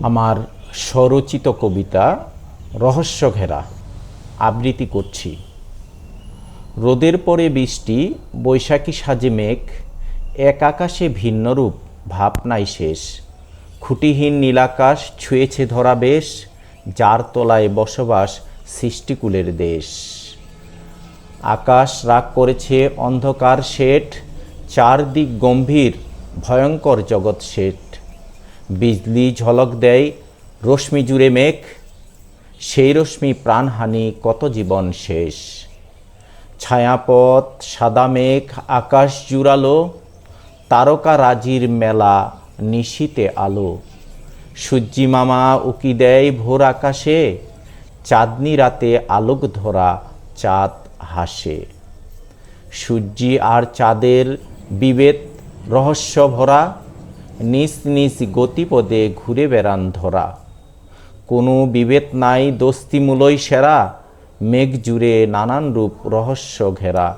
আমার স্বরচিত কবিতা রহস্য ঘেরা আবৃত্তি করছি। রোদের পরে বৃষ্টি, বৈশাখী সাজে মেঘ, এক আকাশে ভিন্ন রূপ, ভাব নাই শেষ। খুঁটিহীন নীলাকাশ ছুঁয়েছে ধরা বেশ, যার তলায় বসবাস সৃষ্টিকুলের দেশ। আকাশ রাগ করেছে অন্ধকার শেঠ, চারদিক গম্ভীর ভয়ঙ্কর জগৎ শেঠ। বিজলি ঝলক দেয় রশ্মি জুড়ে মেঘ, সেই রশ্মি প্রাণহানি কত জীবন শেষ। ছায়াপথ সাদা মেঘ আকাশ জুড়ালো, তারকা রাজির মেলা নিশীতে আলো। সূর্যি মামা উকি দেয় ভোর আকাশে, চাঁদনি রাতে আলোক ধরা চাঁদ হাসে। সূর্যি আর চাঁদের বিভেদ রহস্য ভরা, নিজ নিজ গতিপদে ঘুরে বেড়ান ধরা। কোনো বিভেদ নাই দোস্তিমূলই সেরা, মেঘ জুড়ে নানান রূপ রহস্য ঘেরা।